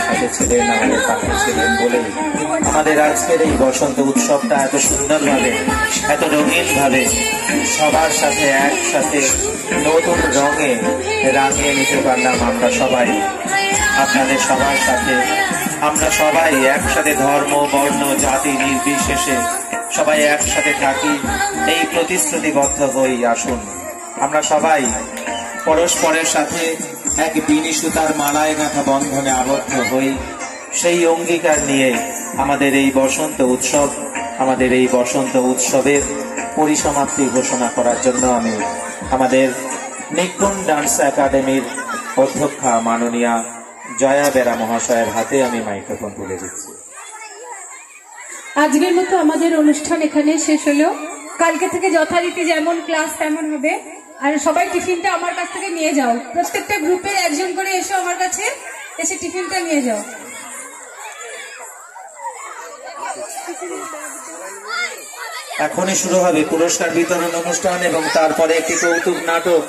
সাথে ছিলেন, আমাদের পাশে ছিলেন বলেই আমাদের আজকের এই বসন্ত উৎসবটা এত সুন্দরভাবে, এত রঙিনভাবে সবার সাথে একসাথে নতুন রঙে রাঙিয়ে নিতে পারলাম। আমরা সবাই আপনাদের সবার সাথে, আমরা সবাই একসাথে ধর্ম বর্ণ জাতি নির্বিশেষে সবাই একসাথে থাকি, এই প্রতিশ্রুতিবদ্ধ হই। আসুন আমরা সবাই পরস্পরের সাথে এক বিনি সুতার মালায় গাঁথা বন্ধনে আবদ্ধ হই, সেই অঙ্গীকার নিয়ে আমাদের এই বসন্ত উৎসব, আমাদের এই বসন্ত উৎসবের পরিসমাপ্তি ঘোষণা করার জন্য আমি আমাদের নিকুঞ্জ ডান্স একাডেমির অধ্যক্ষা মাননীয়া জয়া বেরা মহাশয়ের হাতে আমি মাইক্রোফোন তুলে দিচ্ছি। আজকের মতো আমাদের অনুষ্ঠান এখানে শেষ হলো। কালকে থেকে যথারীতি যেমন ক্লাস তেমন হবে। আর সবাই টিফিনটা আমার কাছ থেকে নিয়ে যাও, প্রত্যেকটা গ্রুপের একজন করে এসো আমার কাছে, এসে টিফিনটা নিয়ে যাও। এখনই শুরু হবে পুরস্কার বিতরণ অনুষ্ঠান এবং তারপরে একটি কৌতুক নাটক।